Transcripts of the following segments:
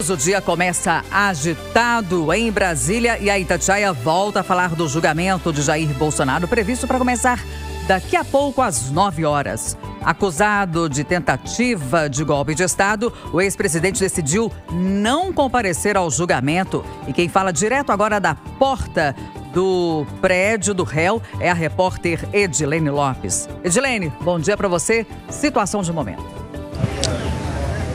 Depois o dia começa agitado em Brasília e a Itatiaia volta a falar do julgamento de Jair Bolsonaro, previsto para começar daqui a pouco às 9 horas. Acusado de tentativa de golpe de Estado, o ex-presidente decidiu não comparecer ao julgamento. E quem fala direto agora da porta do prédio do réu é a repórter Edilene Lopes. Edilene, bom dia para você. Situação de momento.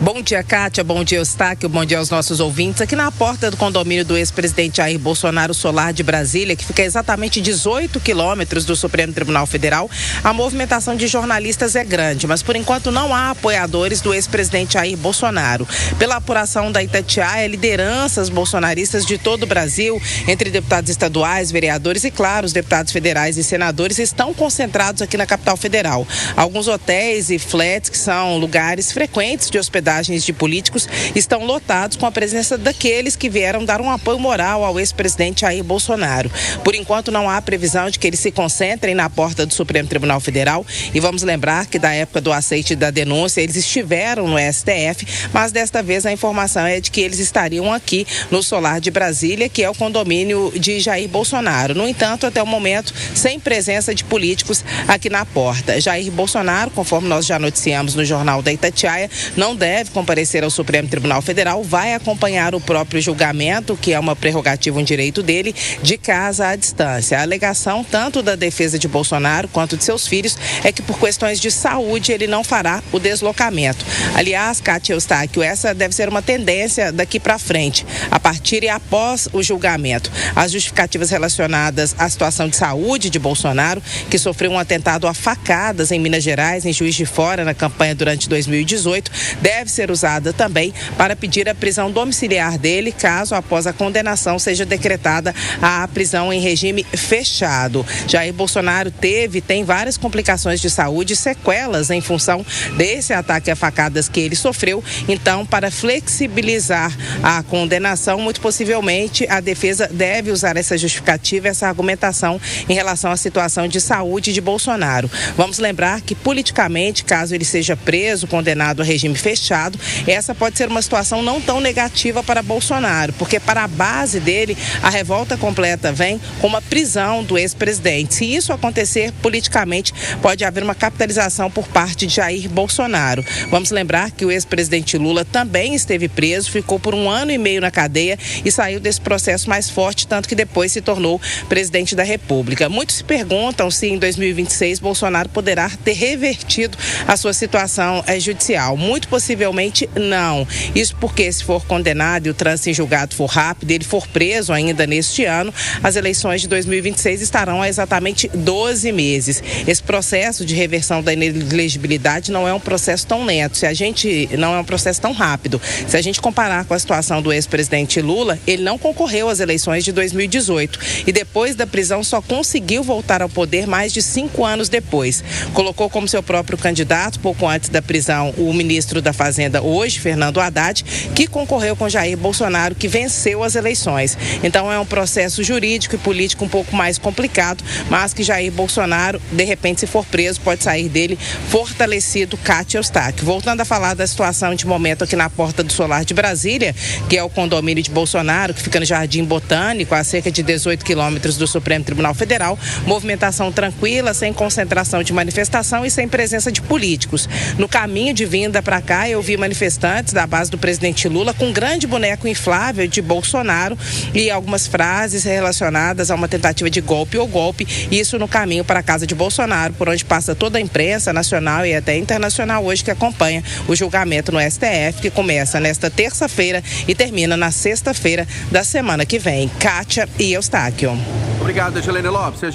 Bom dia, Kátia. Bom dia, Eustáquio. Bom dia aos nossos ouvintes. Aqui na porta do condomínio do ex-presidente Jair Bolsonaro, Solar de Brasília, que fica a exatamente 18 quilômetros do Supremo Tribunal Federal, a movimentação de jornalistas é grande, mas por enquanto não há apoiadores do ex-presidente Jair Bolsonaro. Pela apuração da Itatiaia, lideranças bolsonaristas de todo o Brasil, entre deputados estaduais, vereadores e, claro, os deputados federais e senadores, estão concentrados aqui na capital federal. Alguns hotéis e flats, que são lugares frequentes de hospedagem de políticos, estão lotados com a presença daqueles que vieram dar um apoio moral ao ex-presidente Jair Bolsonaro. Por enquanto, não há previsão de que eles se concentrem na porta do Supremo Tribunal Federal, e vamos lembrar que da época do aceite da denúncia, eles estiveram no STF, mas desta vez a informação é de que eles estariam aqui no Solar de Brasília, que é o condomínio de Jair Bolsonaro. No entanto, até o momento, sem presença de políticos aqui na porta. Jair Bolsonaro, conforme nós já noticiamos no jornal da Itatiaia, não deve comparecer ao Supremo Tribunal Federal, vai acompanhar o próprio julgamento, que é uma prerrogativa, um direito dele, de casa à distância. A alegação tanto da defesa de Bolsonaro quanto de seus filhos é que por questões de saúde ele não fará o deslocamento. Aliás, Kátia Eustáquio, essa deve ser uma tendência daqui para frente, a partir e após o julgamento. As justificativas relacionadas à situação de saúde de Bolsonaro, que sofreu um atentado a facadas em Minas Gerais, em Juiz de Fora, na campanha durante 2018, deve ser usada também para pedir a prisão domiciliar dele, caso após a condenação seja decretada a prisão em regime fechado. Jair Bolsonaro tem várias complicações de saúde e sequelas em função desse ataque a facadas que ele sofreu. Então, para flexibilizar a condenação, muito possivelmente a defesa deve usar essa justificativa, essa argumentação em relação à situação de saúde de Bolsonaro. Vamos lembrar que politicamente, caso ele seja preso, condenado a regime fechado, essa pode ser uma situação não tão negativa para Bolsonaro, porque para a base dele, a revolta completa vem com uma prisão do ex-presidente. Se isso acontecer politicamente, pode haver uma capitalização por parte de Jair Bolsonaro. Vamos lembrar que o ex-presidente Lula também esteve preso, ficou por 1 ano e meio na cadeia e saiu desse processo mais forte, tanto que depois se tornou presidente da República. Muitos se perguntam se em 2026 Bolsonaro poderá ter revertido a sua situação judicial. Muito possivelmente não. Isso porque, se for condenado e o trânsito em julgado for rápido e ele for preso ainda neste ano, as eleições de 2026 estarão há exatamente 12 meses. Esse processo de reversão da inelegibilidade não é um processo tão lento, não é um processo tão rápido. Se a gente comparar com a situação do ex-presidente Lula, ele não concorreu às eleições de 2018 e depois da prisão só conseguiu voltar ao poder mais de 5 anos depois. Colocou como seu próprio candidato, pouco antes da prisão, o ministro da Fazenda hoje, Fernando Haddad, que concorreu com Jair Bolsonaro, que venceu as eleições. Então é um processo jurídico e político um pouco mais complicado, mas que Jair Bolsonaro, de repente, se for preso, pode sair dele fortalecido. Kátia Eustáquio. Voltando a falar da situação de momento aqui na porta do Solar de Brasília, que é o condomínio de Bolsonaro, que fica no Jardim Botânico, a cerca de 18 quilômetros do Supremo Tribunal Federal, movimentação tranquila, sem concentração de manifestação e sem presença de políticos. No caminho de vinda para cá, eu vi manifestantes da base do presidente Lula com um grande boneco inflável de Bolsonaro e algumas frases relacionadas a uma tentativa de golpe ou golpe, isso no caminho para a casa de Bolsonaro, por onde passa toda a imprensa nacional e até internacional hoje que acompanha o julgamento no STF, que começa nesta terça-feira e termina na sexta-feira da semana que vem. Kátia e Eustáquio. Obrigado, Edilene Lopes.